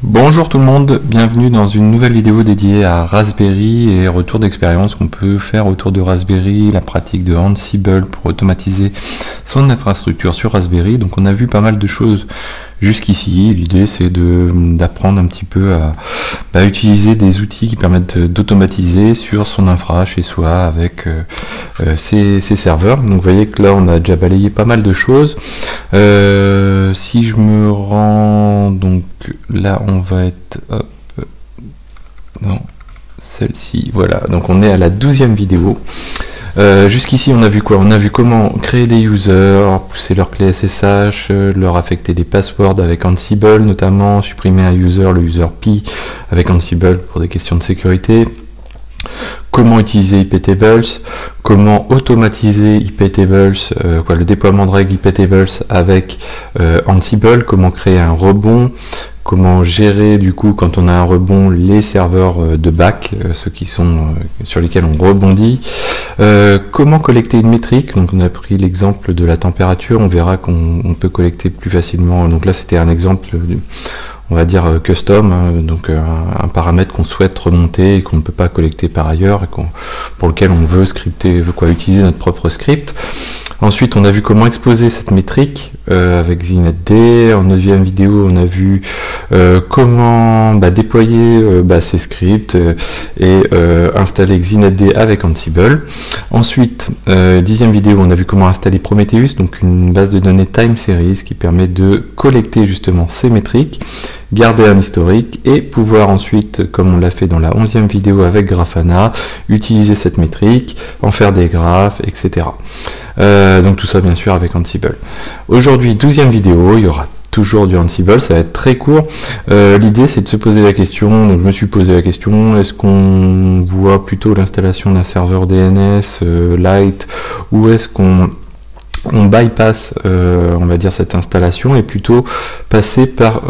Bonjour tout le monde, bienvenue dans une nouvelle vidéo dédiée à Raspberry et retour d'expérience qu'on peut faire autour de Raspberry, la pratique de Ansible pour automatiser son infrastructure sur Raspberry. Donc on a vu pas mal de choses jusqu'ici. L'idée c'est d'apprendre un petit peu à utiliser des outils qui permettent d'automatiser sur son infra chez soi avec ses serveurs. Donc vous voyez que là on a déjà balayé pas mal de choses. Si je me rends, donc là on va être dans celle-ci, voilà, donc on est à la 12e vidéo. Jusqu'ici on a vu quoi? On a vu comment créer des users, pousser leurs clés SSH, leur affecter des passwords avec Ansible notamment, supprimer un user, le user P avec Ansible pour des questions de sécurité. Comment utiliser iptables, comment automatiser iptables, le déploiement de règles iptables avec Ansible, comment créer un rebond, comment gérer du coup quand on a un rebond les serveurs de back, ceux qui sont sur lesquels on rebondit, comment collecter une métrique. Donc on a pris l'exemple de la température, on verra qu'on peut collecter plus facilement. Donc là c'était un exemple on va dire custom, donc un paramètre qu'on souhaite remonter et qu'on ne peut pas collecter par ailleurs et pour lequel on veut scripter, utiliser notre propre script. Ensuite on a vu comment exposer cette métrique avec ZinetD. En 9e vidéo on a vu comment déployer ces scripts et installer ZinetD avec Ansible. Ensuite 10e vidéo on a vu comment installer Prometheus, donc une base de données time series qui permet de collecter justement ces métriques, garder un historique et pouvoir ensuite, comme on l'a fait dans la 11e vidéo avec Grafana, utiliser cette métrique, en faire des graphes, etc. Donc tout ça bien sûr avec Ansible. Aujourd'hui 12e vidéo, il y aura toujours du Ansible, ça va être très court. L'idée c'est de se poser la question, donc je me suis posé la question, est-ce qu'on voit plutôt l'installation d'un serveur DNS light ou est-ce qu'on bypass on va dire cette installation et plutôt passer par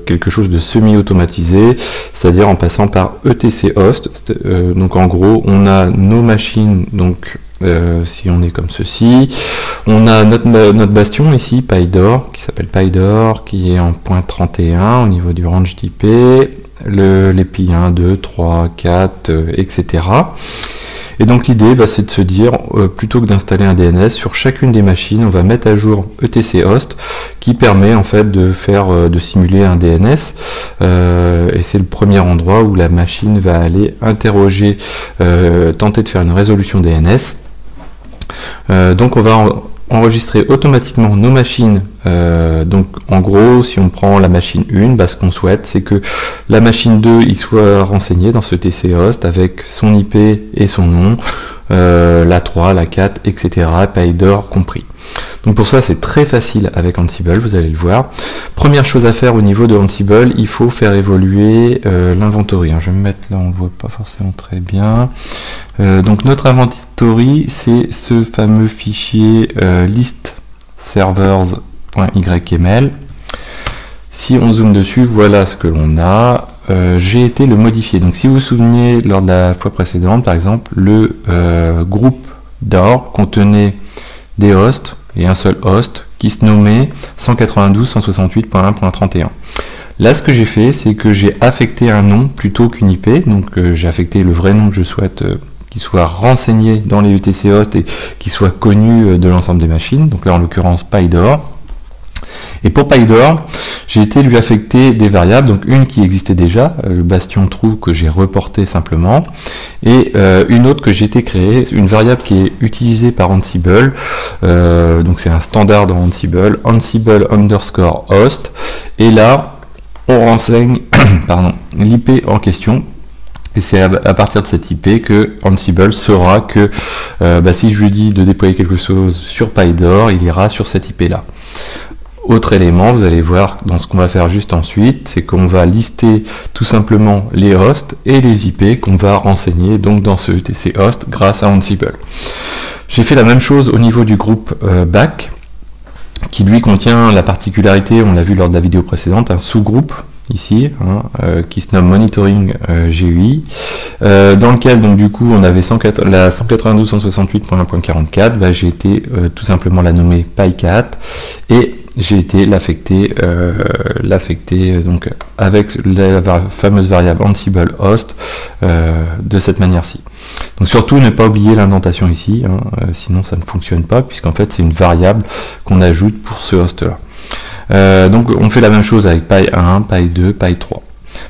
quelque chose de semi-automatisé, c'est-à-dire en passant par etc host. Donc en gros on a nos machines, donc si on est comme ceci, on a notre bastion ici, PyDor, qui s'appelle PyDor, qui est en .31 au niveau du range d'IP, les PI 1, 2, 3, 4, etc. Et donc l'idée c'est de se dire, plutôt que d'installer un DNS, sur chacune des machines, on va mettre à jour etc host, qui permet en fait de simuler un DNS, et c'est le premier endroit où la machine va aller interroger, tenter de faire une résolution DNS. Donc on va enregistrer automatiquement nos machines. Donc en gros si on prend la machine 1, ce qu'on souhaite c'est que la machine 2 il soit renseigné dans ce TC host avec son IP et son nom, la 3, la 4, etc. PyDor compris. Donc pour ça c'est très facile avec Ansible, vous allez le voir. Première chose à faire au niveau de Ansible, il faut faire évoluer l'inventory. Je vais me mettre là, on ne voit pas forcément très bien. Donc notre inventory c'est ce fameux fichier list servers.yml. Si on zoome dessus, voilà ce que l'on a. J'ai été le modifier. Donc si vous vous souvenez, lors de la fois précédente, par exemple, le groupe DOR contenait des hosts et un seul host qui se nommait 192.168.1.31. Là, ce que j'ai fait, c'est que j'ai affecté un nom plutôt qu'une IP. Donc j'ai affecté le vrai nom que je souhaite qui soit renseigné dans les etc host et qui soit connu de l'ensemble des machines. Donc là, en l'occurrence, PyDor. Et pour PyDor, j'ai été lui affecter des variables, donc une qui existait déjà, le bastion true que j'ai reporté simplement, et une autre que j'ai été créée, une variable qui est utilisée par Ansible, donc c'est un standard dans Ansible, Ansible underscore host, et là on renseigne l'IP en question. Et c'est à partir de cette IP que Ansible saura que si je lui dis de déployer quelque chose sur PyDor, il ira sur cette IP là. Autre élément, vous allez voir dans ce qu'on va faire juste ensuite, c'est qu'on va lister tout simplement les hosts et les IP qu'on va renseigner donc dans ce etc host grâce à Ansible. J'ai fait la même chose au niveau du groupe back, qui lui contient la particularité, on l'a vu lors de la vidéo précédente, un sous-groupe ici, qui se nomme Monitoring GUI, dans lequel donc du coup on avait la 192.168.1.44, j'ai été tout simplement la nommer PyCat, et j'ai été l'affecter donc avec la fameuse variable Ansible host de cette manière-ci. Donc surtout ne pas oublier l'indentation ici, hein, sinon ça ne fonctionne pas, puisqu'en fait c'est une variable qu'on ajoute pour ce host-là. Donc on fait la même chose avec py1, py2, py3.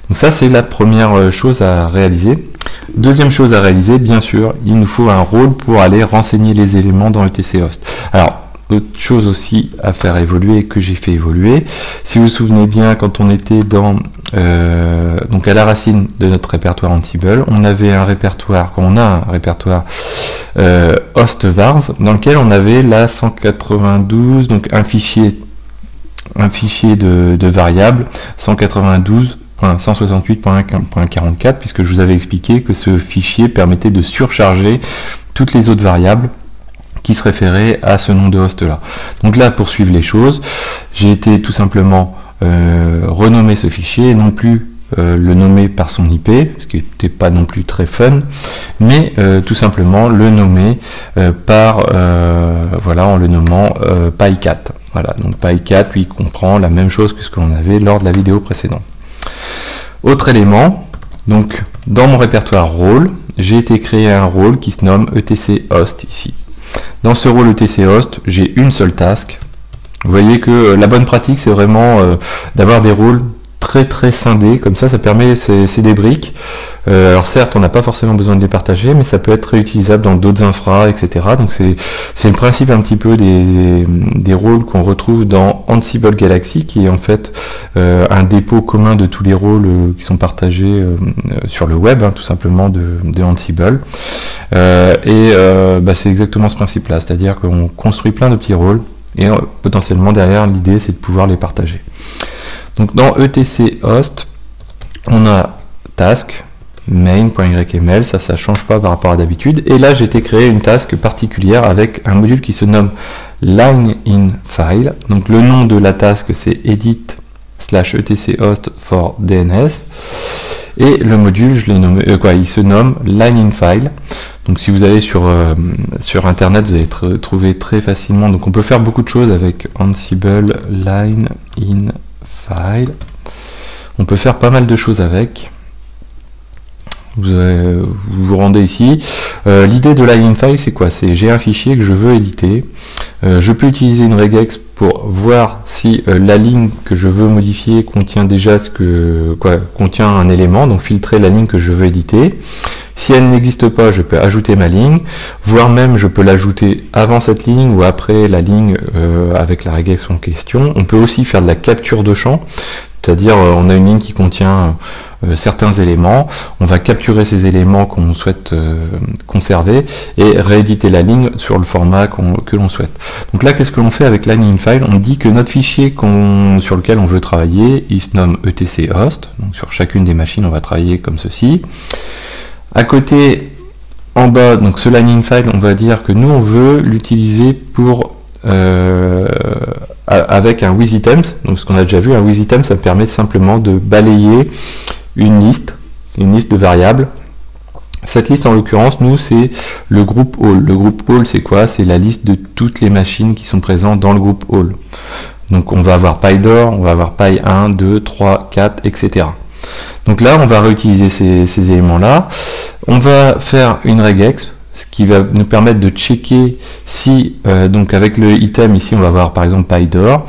Donc ça c'est la première chose à réaliser. Deuxième chose à réaliser, bien sûr, il nous faut un rôle pour aller renseigner les éléments dans etc host. Alors, autre chose aussi à faire évoluer, que j'ai fait évoluer, si vous vous souvenez bien, quand on était dans donc à la racine de notre répertoire Ansible, on avait un répertoire, quand on a un répertoire host vars, dans lequel on avait la 192, donc un fichier de variables 192.168.1.44, puisque je vous avais expliqué que ce fichier permettait de surcharger toutes les autres variables qui se référaient à ce nom de host là. Donc là, pour suivre les choses, j'ai été tout simplement renommer ce fichier, et non plus le nommer par son IP, ce qui n'était pas non plus très fun, mais tout simplement le nommer voilà, en le nommant py4. Voilà, donc py4 lui comprend la même chose que ce qu'on avait lors de la vidéo précédente. Autre élément, donc dans mon répertoire rôle, j'ai été créer un rôle qui se nomme etc host ici. Dans ce rôle etc host, j'ai une seule task. Vous voyez que la bonne pratique, c'est vraiment d'avoir des rôles très scindés, comme ça permet, c'est des briques. Alors certes, on n'a pas forcément besoin de les partager, mais ça peut être réutilisable dans d'autres infras, etc. Donc c'est le principe un petit peu des rôles qu'on retrouve dans Ansible Galaxy, qui est en fait un dépôt commun de tous les rôles qui sont partagés sur le web, hein, tout simplement de Ansible. C'est exactement ce principe-là, c'est-à-dire qu'on construit plein de petits rôles, et potentiellement derrière, l'idée c'est de pouvoir les partager. Donc dans etc host, on a task main.yml, ça change pas par rapport à d'habitude, et là j'ai été créer une task particulière avec un module qui se nomme line_in_file. Donc le nom de la task c'est edit/etc host for DNS, et le module, je l'ai nommé il se nomme line_in_file. Donc si vous allez sur internet, vous allez trouver très facilement. Donc on peut faire beaucoup de choses avec Ansible line_in_file. On peut faire pas mal de choses avec. Vous vous rendez ici. L'idée de line_in_file, c'est quoi? C'est j'ai un fichier que je veux éditer. Je peux utiliser une regex pour voir si la ligne que je veux modifier contient déjà contient un élément, donc filtrer la ligne que je veux éditer. Si elle n'existe pas, je peux ajouter ma ligne, voire même je peux l'ajouter avant cette ligne ou après la ligne avec la regex en question. On peut aussi faire de la capture de champ, c'est-à-dire on a une ligne qui contient certains éléments, on va capturer ces éléments qu'on souhaite conserver et rééditer la ligne sur le format que l'on souhaite. Donc là, qu'est-ce que l'on fait avec line_in_file? On dit que notre fichier sur lequel on veut travailler, il se nomme etc host, donc sur chacune des machines on va travailler comme ceci. À côté, en bas, donc ce line_in_file, on va dire que nous on veut l'utiliser pour avec un withItems. Donc ce qu'on a déjà vu, un withItems, ça permet simplement de balayer une liste de variables. Cette liste en l'occurrence, nous, c'est le groupe all. Le groupe all, c'est quoi? C'est la liste de toutes les machines qui sont présentes dans le groupe all. Donc on va avoir PyDor, on va avoir Py1, 2, 3, 4, etc. Donc là, on va réutiliser ces éléments-là. On va faire une regex, ce qui va nous permettre de checker si, donc avec le item ici, on va voir par exemple PyDor,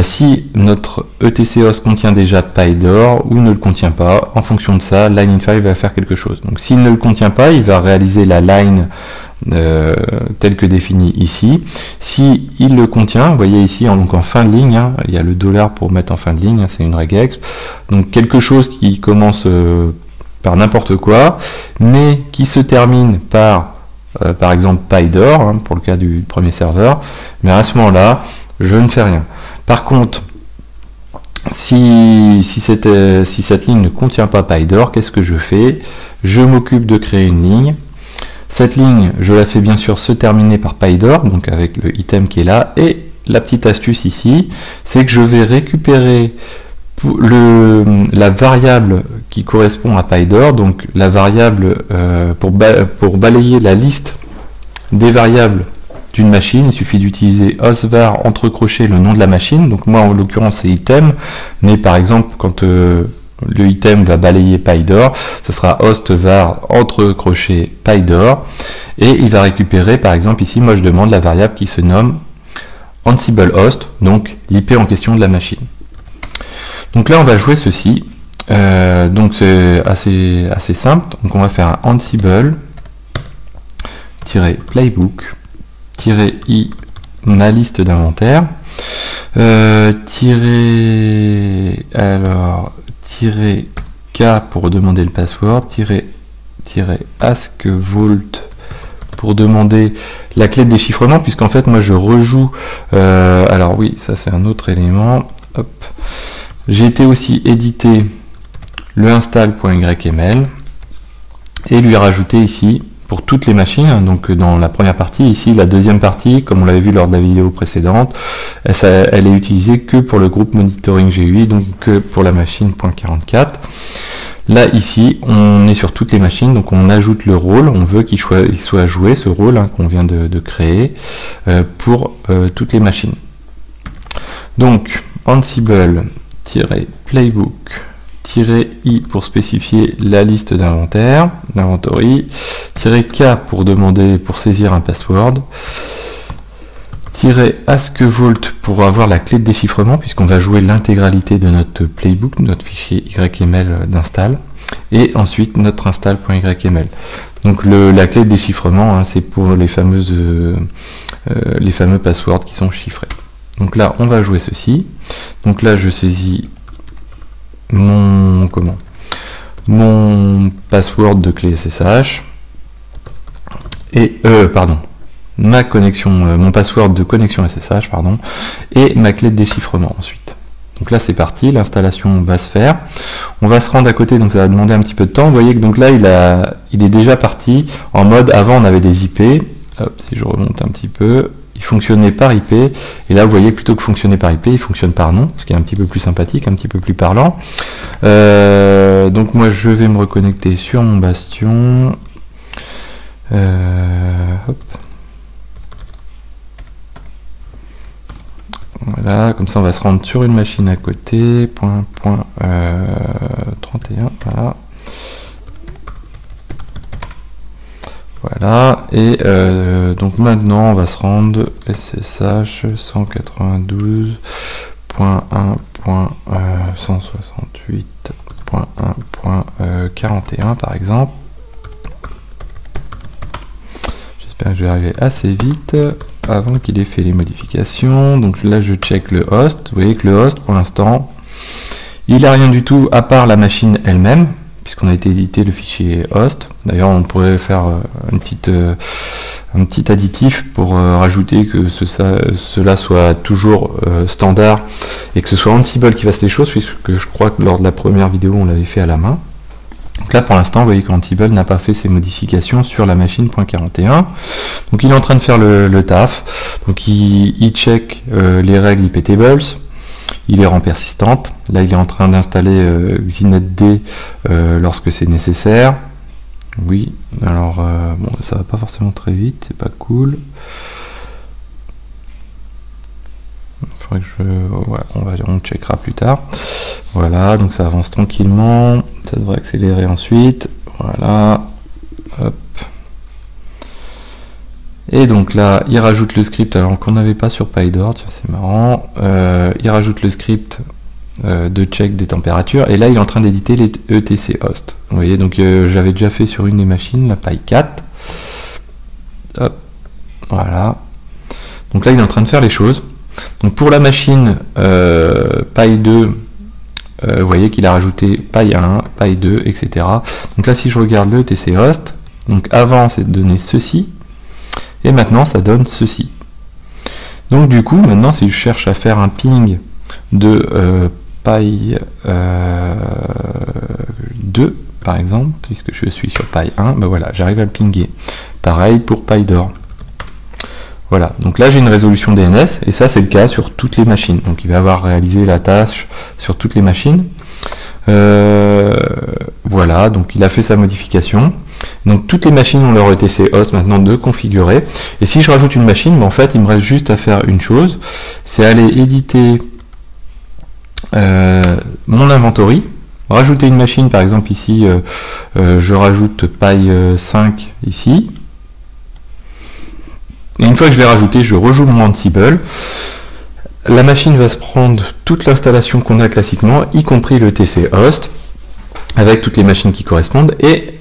si notre etc host contient déjà PyDor ou ne le contient pas. En fonction de ça, line_in_file va faire quelque chose. Donc s'il ne le contient pas, il va réaliser la line telle que définie ici. Si il le contient, vous voyez ici donc en fin de ligne, hein, il y a le $ pour mettre en fin de ligne, hein, c'est une regex. Donc quelque chose qui commence par n'importe quoi, mais qui se termine par exemple PyDor, hein, pour le cas du premier serveur, mais à ce moment-là, je ne fais rien. Par contre, si cette ligne ne contient pas PyDor, qu'est-ce que je fais? Je m'occupe de créer une ligne. Cette ligne, je la fais bien sûr se terminer par PyDor, donc avec le item qui est là, et la petite astuce ici, c'est que je vais récupérer la variable qui correspond à PyDor, donc la variable pour balayer la liste des variables d'une machine, il suffit d'utiliser hostvar entre crochets le nom de la machine. Donc moi en l'occurrence c'est item, mais par exemple quand le item va balayer PyDor, ce sera hostvar entre crochets PyDor, et il va récupérer par exemple ici, moi je demande la variable qui se nomme Ansible host, donc l'IP en question de la machine. Donc là on va jouer ceci, donc c'est assez simple, donc on va faire un Ansible-playbook-i ma liste d'inventaire, -k pour demander le password, -askvault pour demander la clé de déchiffrement, puisqu'en fait moi je rejoue, alors oui, ça c'est un autre élément, hop. J'ai été aussi éditer le install.yml et lui rajouter ici pour toutes les machines, donc dans la première partie, ici la deuxième partie, comme on l'avait vu lors de la vidéo précédente, elle est utilisée que pour le groupe monitoring GUI, donc que pour la machine .44. Là ici, on est sur toutes les machines, donc on ajoute le rôle, on veut qu'il soit joué, ce rôle qu'on vient de créer, pour toutes les machines. Donc, Ansible-playbook-i pour spécifier la liste d'inventaire, d'inventory, -k pour saisir un password, -askvault pour avoir la clé de déchiffrement, puisqu'on va jouer l'intégralité de notre playbook, notre fichier YML d'install, et ensuite notre install.yml. Donc la clé de déchiffrement, c'est pour les fameux passwords qui sont chiffrés. Donc là, on va jouer ceci. Donc là, je saisis mon password de clé SSH et ma connexion, mon password de connexion SSH, pardon, et ma clé de déchiffrement ensuite. Donc là c'est parti, l'installation va se faire. On va se rendre à côté, donc ça va demander un petit peu de temps. Vous voyez que donc là il est déjà parti en mode, avant on avait des IP. Hop, si je remonte un petit peu, il fonctionnait par IP, et là vous voyez plutôt que fonctionner par IP, il fonctionne par nom, ce qui est un petit peu plus sympathique, un petit peu plus parlant. Donc moi je vais me reconnecter sur mon bastion. Hop. Voilà, comme ça on va se rendre sur une machine à côté, .31, voilà. Voilà, et donc maintenant on va se rendre SSH 192.1.168.1.41 par exemple. J'espère que je vais arriver assez vite avant qu'il ait fait les modifications. Donc là je check le host. Vous voyez que le host pour l'instant il n'a rien du tout à part la machine elle-même, puisqu'on a été édité le fichier host. D'ailleurs on pourrait faire un petit additif pour rajouter que cela soit toujours standard, et que ce soit Ansible qui fasse les choses, puisque je crois que lors de la première vidéo on l'avait fait à la main. Donc là pour l'instant vous voyez qu'Ansible n'a pas fait ses modifications sur la machine .41. Donc il est en train de faire le taf. Donc il check les règles iptables, il les rend persistantes. Là il est en train d'installer xinetd lorsque c'est nécessaire. Oui, alors bon, ça va pas forcément très vite, c'est pas cool. Il faudrait que on checkera plus tard. Voilà, donc ça avance tranquillement, ça devrait accélérer ensuite. Voilà, hop. Et donc là, il rajoute le script alors qu'on n'avait pas sur PyDor, c'est marrant. Il rajoute le script de check des températures, et là il est en train d'éditer les etc host. Vous voyez, donc j'avais déjà fait sur une des machines, la Py4. Hop, voilà. Donc là il est en train de faire les choses. Donc pour la machine Py2, vous voyez qu'il a rajouté Py1, Py2, etc. Donc là si je regarde le etc host, donc avant c'est donné ceci, et maintenant ça donne ceci. Donc du coup maintenant si je cherche à faire un ping de Py2 par exemple, puisque je suis sur Py1, ben voilà, j'arrive à le pinguer. Pareil pour PyDor. Voilà, donc là j'ai une résolution DNS, et ça c'est le cas sur toutes les machines. Donc il va avoir réalisé la tâche sur toutes les machines. Voilà, donc il a fait sa modification. Donc toutes les machines ont leur etc host maintenant de configurer. Et si je rajoute une machine, en fait il me reste juste à faire une chose, c'est aller éditer mon inventory, rajouter une machine, par exemple ici je rajoute Pi 5 ici. Et une fois que je l'ai rajouté, je rejoue mon Ansible. La machine va se prendre toute l'installation qu'on a classiquement, y compris le TC host, avec toutes les machines qui correspondent, et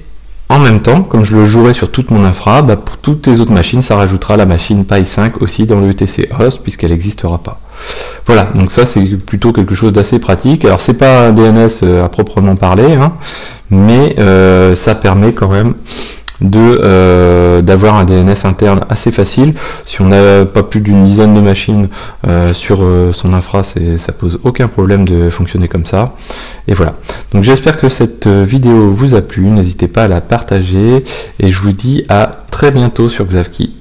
en même temps, comme je le jouerai sur toute mon infra, bah pour toutes les autres machines, ça rajoutera la machine Pi 5 aussi dans le TC host, puisqu'elle n'existera pas. Voilà, donc ça c'est plutôt quelque chose d'assez pratique. Alors c'est pas un DNS à proprement parler, hein, mais ça permet quand même d'avoir un DNS interne assez facile. Si on n'a pas plus d'une dizaine de machines sur son infra, ça pose aucun problème de fonctionner comme ça. Et voilà, donc j'espère que cette vidéo vous a plu, n'hésitez pas à la partager et je vous dis à très bientôt sur Xavki.